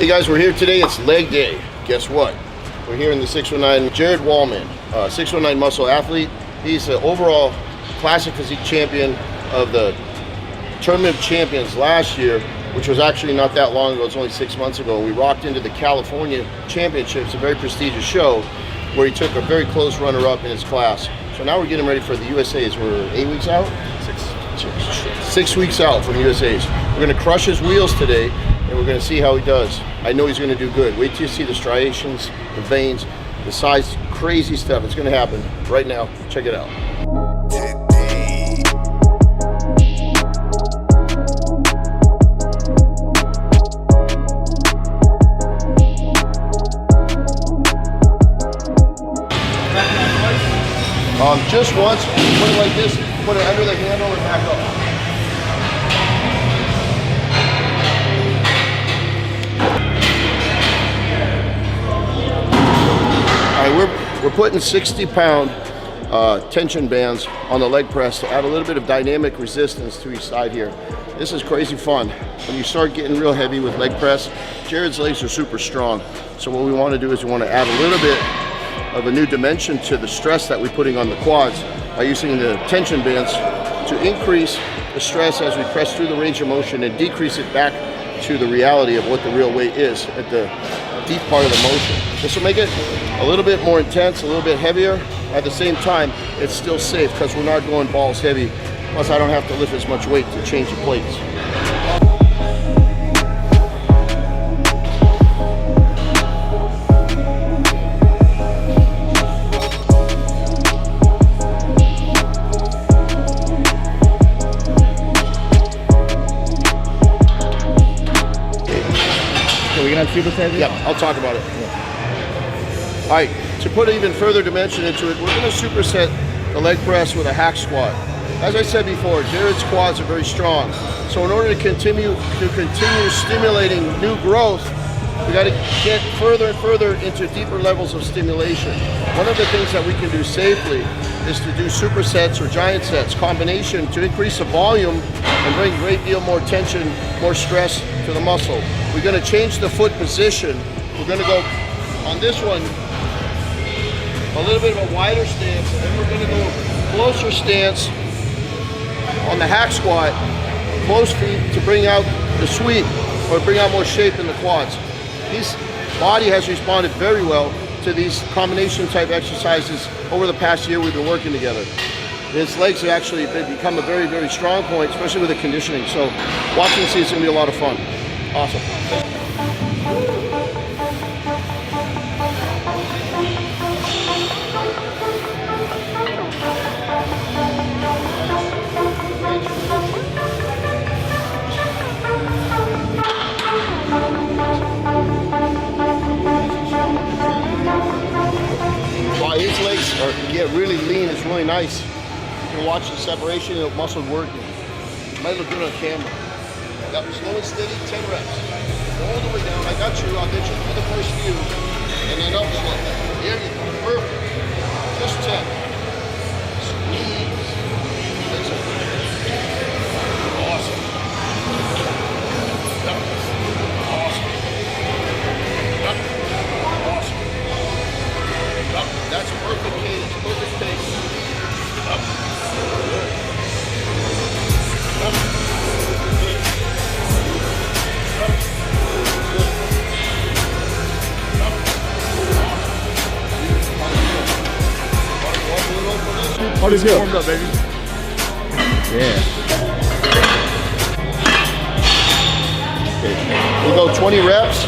Hey guys, we're here today. It's leg day. Guess what? We're here in the 619. Jared Wollman, 619 muscle athlete. He's the overall classic physique champion of the Tournament of Champions last year, which was actually not that long ago. It's only 6 months ago. We rocked into the California Championships, a very prestigious show, where he took a very close runner-up in his class. So now we're getting ready for the USAs. We're 8 weeks out? 6 weeks out from USAs. We're gonna crush his wheels today, and we're gonna see how he does. I know he's gonna do good. Wait till you see the striations, the veins, the size, crazy stuff. It's gonna happen right now. Check it out. Just once, put it like this, put it under the handle and back up. All right, we're putting 60-pound tension bands on the leg press to add a little bit of dynamic resistance to each side here. This is crazy fun. When you start getting real heavy with leg press, Jared's legs are super strong. So what we want to do is we want to add a little bit of a new dimension to the stress that we're putting on the quads by using the tension bands to increase the stress as we press through the range of motion and decrease it back to the reality of what the real weight is at the deep part of the motion. This will make it a little bit more intense, a little bit heavier. At the same time, it's still safe because we're not going balls heavy. Plus, I don't have to lift as much weight to change the plates. Superset? Yeah, I'll talk about it. Yeah. All right, to put even further dimension into it, we're going to superset the leg press with a hack squat. As I said before, Jared's quads are very strong. So in order to continue stimulating new growth, we got to get further and further into deeper levels of stimulation. One of the things that we can do safely is to do supersets or giant sets, combination to increase the volume and bring a great deal more tension, more stress to the muscle. We're going to change the foot position. We're going to go on this one a little bit of a wider stance, and then we're going to go closer stance on the hack squat, close feet to bring out the sweep or bring out more shape in the quads. His body has responded very well to these combination type exercises over the past year we've been working together. His legs have actually become a very, very strong point, especially with the conditioning. So watching this is going to be a lot of fun. Awesome. While his legs get really lean, it's really nice. You can watch the separation of muscle working. It might look good on camera. Yep, slow and steady, 10 reps. All the way down. I got you. I'll get you through the first few. And then up slow. There you go. Perfect. Just 10. Squeeze. That's it. Awesome. Yep. Awesome. Yep. Awesome. Yep. That's perfect cadence, perfect pace. Yep. Good. Yep. How does it go? Warmed up, baby. Yeah. Okay. We'll go 20 reps.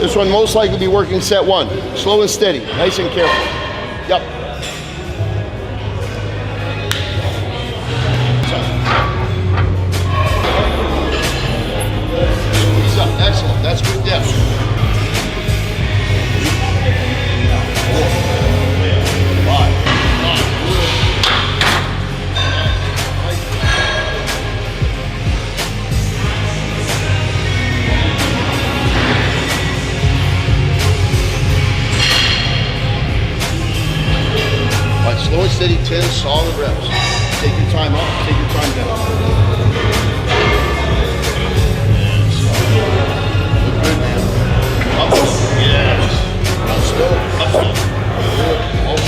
This one most likely be working set 1. Slow and steady, nice and careful. Yep. Squeeze up. Excellent. That's good depth. 10 solid reps. Take your time up, take your time down. Look good, man. Yes. Let's go. Good. All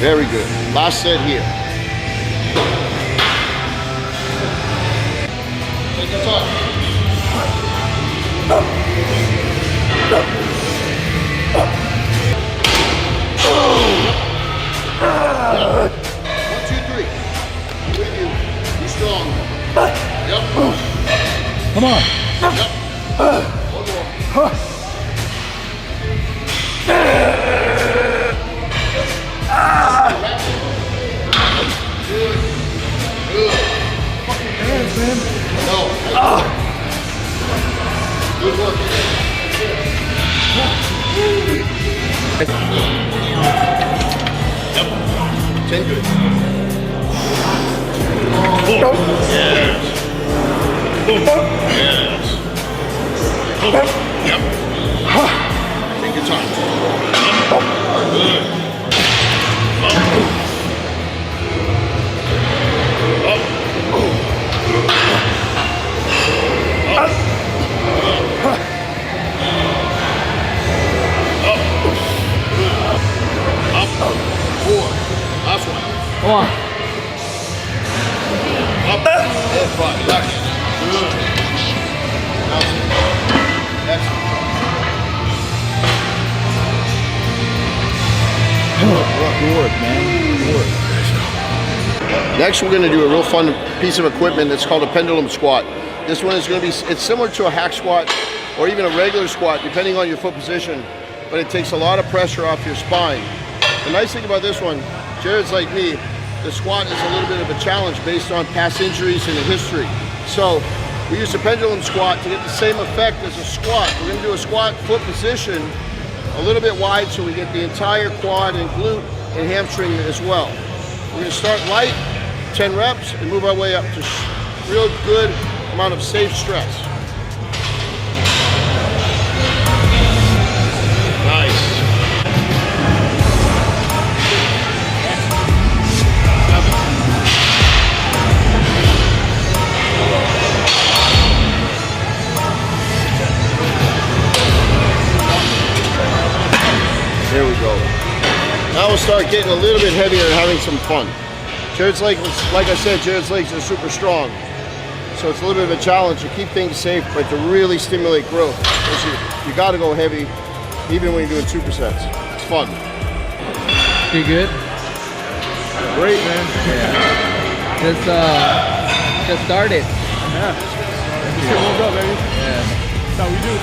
Very good. Last set here. Take your time. 1, 2, 3. With you. Be strong. Yep. Come on. Yep. One more. Good. Good. Fucking hands, man. No. Good work. Yep. 10 good. Yes. Yes. Yep. Take your time. Good. Last one. Come on. Up. And 5. Back. Good. Excellent. Good work, man. Good work. Next, we're going to do a real fun piece of equipment that's called a pendulum squat. This one is going to be, it's similar to a hack squat or even a regular squat, depending on your foot position, but it takes a lot of pressure off your spine. The nice thing about this one, Jared's like me, the squat is a little bit of a challenge based on past injuries and the history. So we use a pendulum squat to get the same effect as a squat. We're going to do a squat foot position a little bit wide so we get the entire quad and glute and hamstring as well. We're going to start light, 10 reps, and move our way up to real good amount of safe stress. Nice. There we go. Now we'll start getting a little bit heavier and having some fun. Jared's legs, like I said, Jared's legs are super strong. So it's a little bit of a challenge to keep things safe, but to really stimulate growth. You gotta go heavy, even when you're doing supersets. It's fun. You good? Great, man. Yeah. Just started. Yeah. Just get warmed up, baby. Yeah. That's how we do.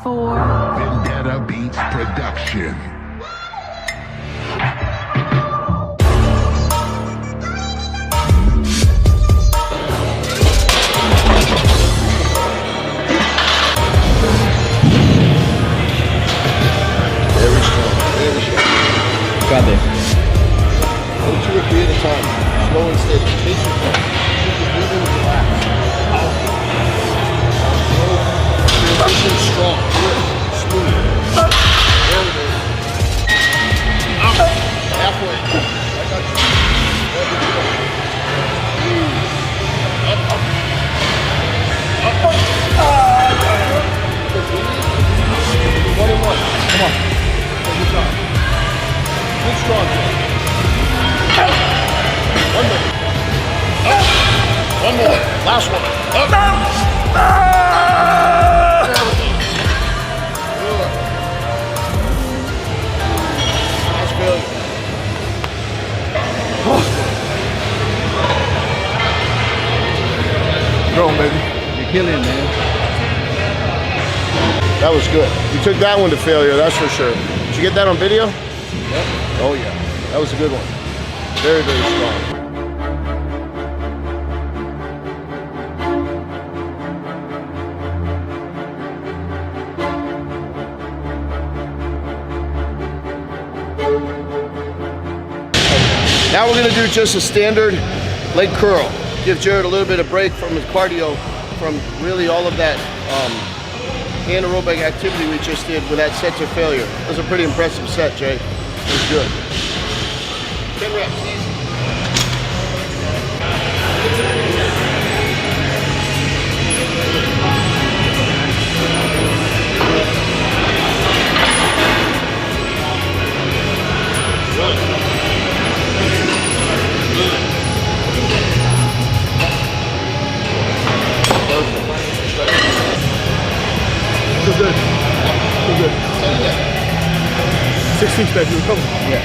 Vendetta Beats Production. Very strong, very strong. Got this. Go 2 or 3 at a time. Slow and steady. Take your time. Keep your breathing relaxed. Transition strong. Good. Smooth. There we go. Up. Halfway. I got you. There we go. Up. Up. Up. One and one. Come on. Take your time. Good strong. One more. Up. One more. Last one. Up. There we go. Good. That's good. going, baby. You're killing, man. That was good. You took that one to failure, that's for sure. Did you get that on video? Yep. Oh yeah, that was a good one. Very, very strong. Now we're gonna do just a standard leg curl. Give Jared a little bit of break from his cardio, from really all of that anaerobic activity we just did with that set to failure. That was a pretty impressive set, Jay. It was good. 10 reps, easy. Feel good. Feel good. 16 back, you were coming. Yeah.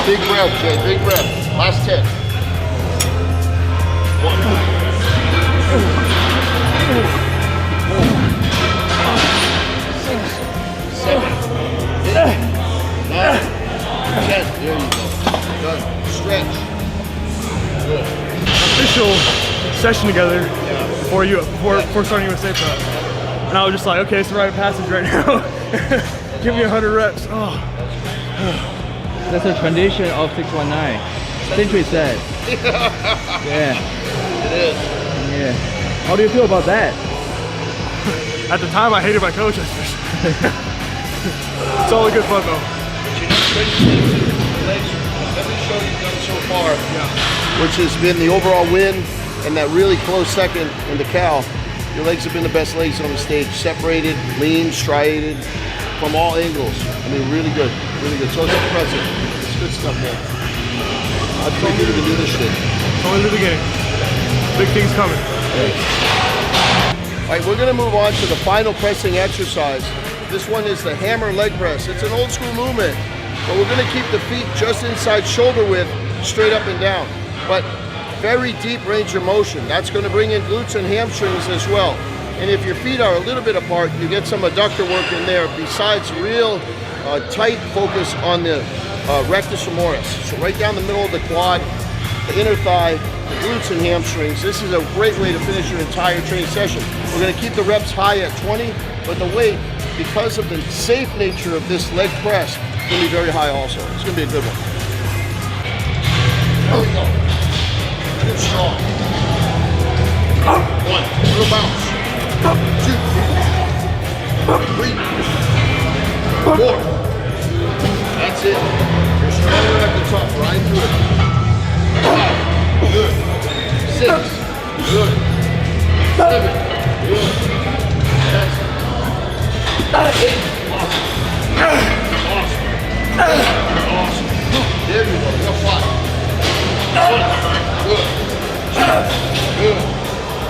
Big breath, Jay, big breath. Last 10. 1, 6, 7, 8, 9, 10. There you go. Done. Stretch. Good. Official session together before starting USA prep. And I was just like, okay, it's the rite of passage right now. Give me 100 reps. Oh. That's a tradition of 619. Century said. Yeah. It is. Yeah. How do you feel about that? At the time, I hated my coach. It's all a good fun though. Every show you've done so far, which has been the overall win and that really close second in the Cal, your legs have been the best legs on the stage. Separated, lean, striated, from all angles. I mean, really good, really good. So it's impressive. It's good stuff, man. I told you to do this shit. It's only the beginning. Big things coming. All right, we're gonna move on to the final pressing exercise. This one is the hammer leg press. It's an old school movement, but we're gonna keep the feet just inside shoulder width, straight up and down. But very deep range of motion. That's gonna bring in glutes and hamstrings as well. And if your feet are a little bit apart, you get some adductor work in there besides real tight focus on the rectus femoris. So right down the middle of the quad, the inner thigh, the glutes and hamstrings. This is a great way to finish your entire training session. We're gonna keep the reps high at 20, but the weight, because of the safe nature of this leg press, is gonna be very high also. It's gonna be a good one. There we go. Good strong. 1, little bounce. 2, 3, 4. That's it. You're stronger at the top, right through it. 5, good. 6, good. 7, good. That's it. 8, awesome. Awesome. There you go. You're 5. 1, good. 2, good.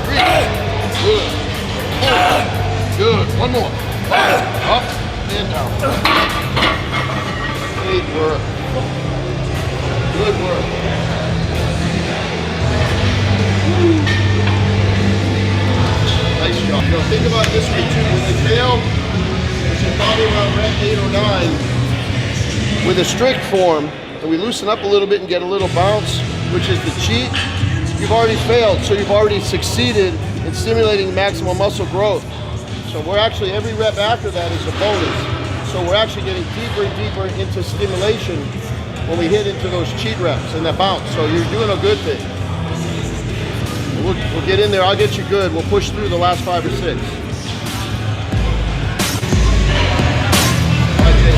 3, good. 4, good. One more. Up and down. Great work. Good work. Nice job. You know, think about it this way too. When you fail, which is probably around rep 8 or 9, with a strict form, and we loosen up a little bit and get a little bounce, which is the cheat, you've already failed. So you've already succeeded in stimulating maximum muscle growth. So we're actually, every rep after that is a bonus. So we're actually getting deeper and deeper into stimulation when we hit into those cheat reps and that bounce. So you're doing a good thing. We'll get in there, I'll get you good. We'll push through the last 5 or 6. Okay,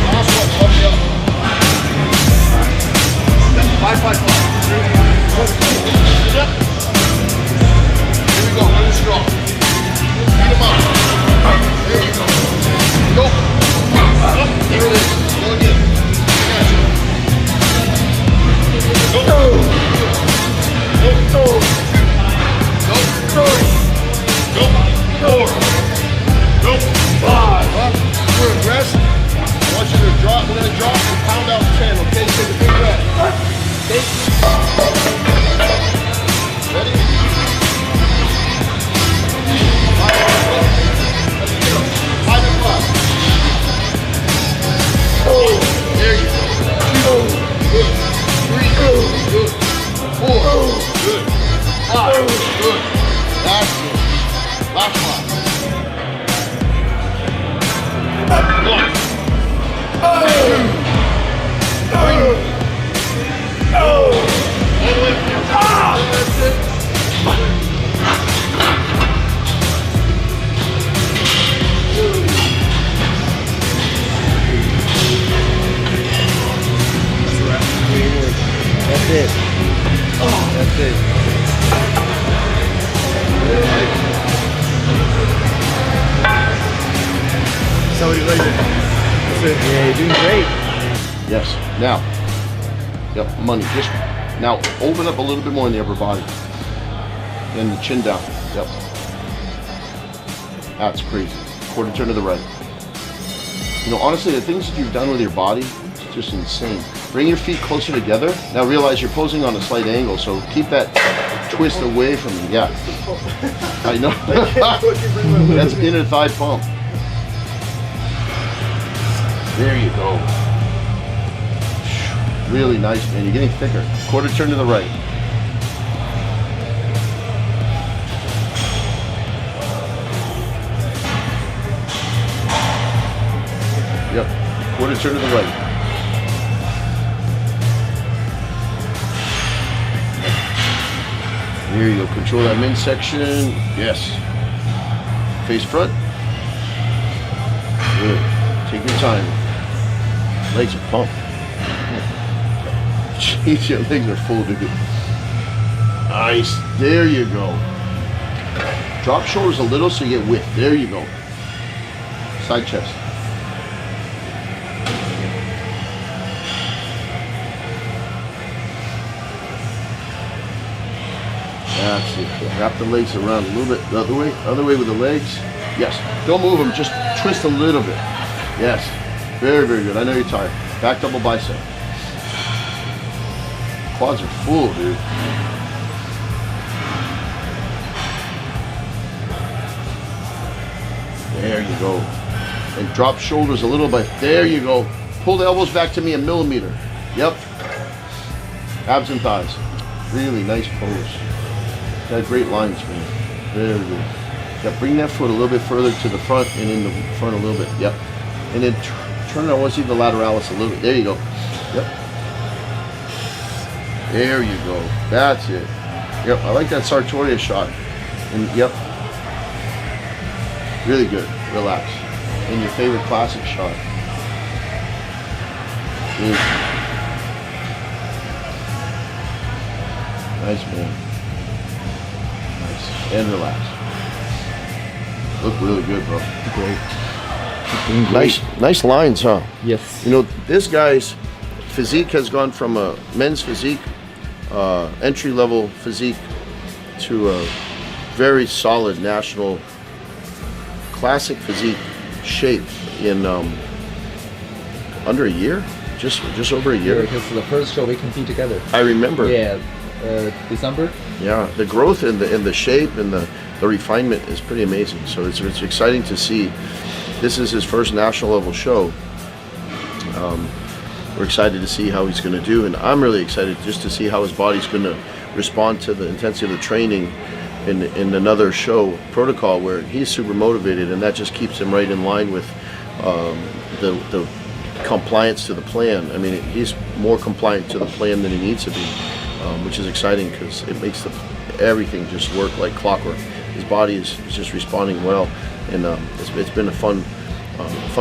last one, up, up. 5, 5, 5. Yep. Good, rest. I want you to drop. We're gonna drop and pound out 10. Okay, take a big breath. Okay. Ready? 5 o'clock. There you go. 2, good. 3, good. 4, good. 5, good. That's good. Last one. 1, That's it. That's it. Somebody later. That's it. Yeah, you're doing great. Yes. Now. Yep. Money. Just now. Open up a little bit more in the upper body. Then the chin down. Yep. That's crazy. Quarter turn to the right. You know, honestly, the things that you've done with your body, it's just insane. Bring your feet closer together. Now realize you're posing on a slight angle, so keep that twist away from you. Yeah. I know. That's inner thigh pump. There you go. Really nice, man. You're getting thicker. Quarter turn to the right. Yep. Quarter turn to the right. There you go. Control that midsection. Yes. Face front. Good. Take your time. Legs are pumped. Jeez, your legs are full, dude. Nice. There you go. Drop shoulders a little so you get width. There you go. Side chest. That's it. Wrap the legs around a little bit the other way with the legs. Yes. Don't move them, just twist a little bit. Yes. Very, very good. I know you're tired. Back double bicep. Quads are full, dude. There you go. And drop shoulders a little bit. There you go. Pull the elbows back to me a millimeter. Yep. Abs and thighs. Really nice pose. Got great lines, man. Very good. Yep, bring that foot a little bit further to the front and in the front a little bit. Yep. And then turn it. I want to see the lateralis a little bit. There you go. Yep. There you go. That's it. Yep, I like that sartorius shot. And yep. Really good. Relax. And your favorite classic shot. Good. Nice, man. Nice. And relax. Look really good, bro. Great. Nice lines, huh? Yes. You know, this guy's physique has gone from a men's physique, entry-level physique, to a very solid national classic physique shape in under a year, just over a year. Yeah, because the first show we compete together. I remember. Yeah, December. Yeah, the growth in the shape and the refinement is pretty amazing. So it's exciting to see. This is his first national level show. We're excited to see how he's going to do, and I'm really excited just to see how his body's going to respond to the intensity of the training in another show protocol where he's super motivated, and that just keeps him right in line with the compliance to the plan. I mean, he's more compliant to the plan than he needs to be, which is exciting because it makes everything just work like clockwork. His body is just responding well, and it's been a fun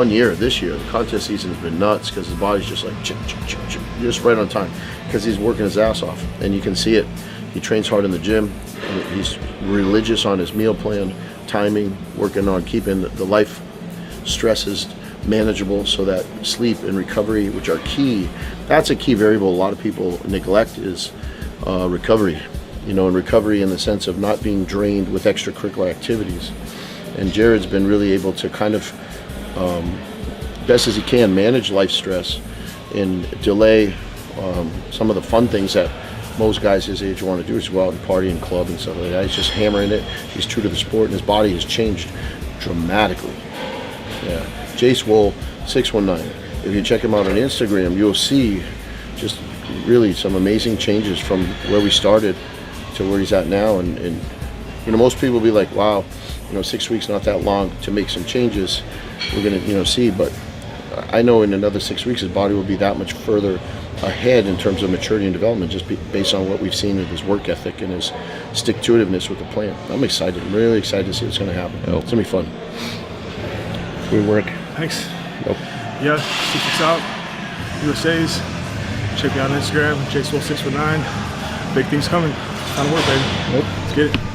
year this year. The contest season has been nuts because his body's just like just right on time because he's working his ass off, and you can see it. He trains hard in the gym. He's religious on his meal plan, timing, working on keeping the life stresses manageable so that sleep and recovery, which are key, that's a key variable a lot of people neglect, is recovery. you know, and recovery in the sense of not being drained with extracurricular activities. And Jared's been really able to kind of, best as he can, manage life stress and delay some of the fun things that most guys his age want to do, is go out and party and club and stuff like that. He's just hammering it. He's true to the sport, and his body has changed dramatically. Yeah, Jace Woll 619. If you check him out on Instagram, you'll see just really some amazing changes from where we started to where he's at now. And you know, most people will be like, wow, you know, 6 weeks not that long to make some changes. We're gonna, you know, see, but I know in another 6 weeks his body will be that much further ahead in terms of maturity and development, just based on what we've seen of his work ethic and his stick-to-itiveness with the plan. I'm excited. I'm really excited to see what's going to happen. It's going to be fun. Good work. Thanks. Nope. Yeah, check us out. USAs. Check me out on Instagram, JaceWoll619. Big things coming. Time to work, baby. Nope. Let's get it.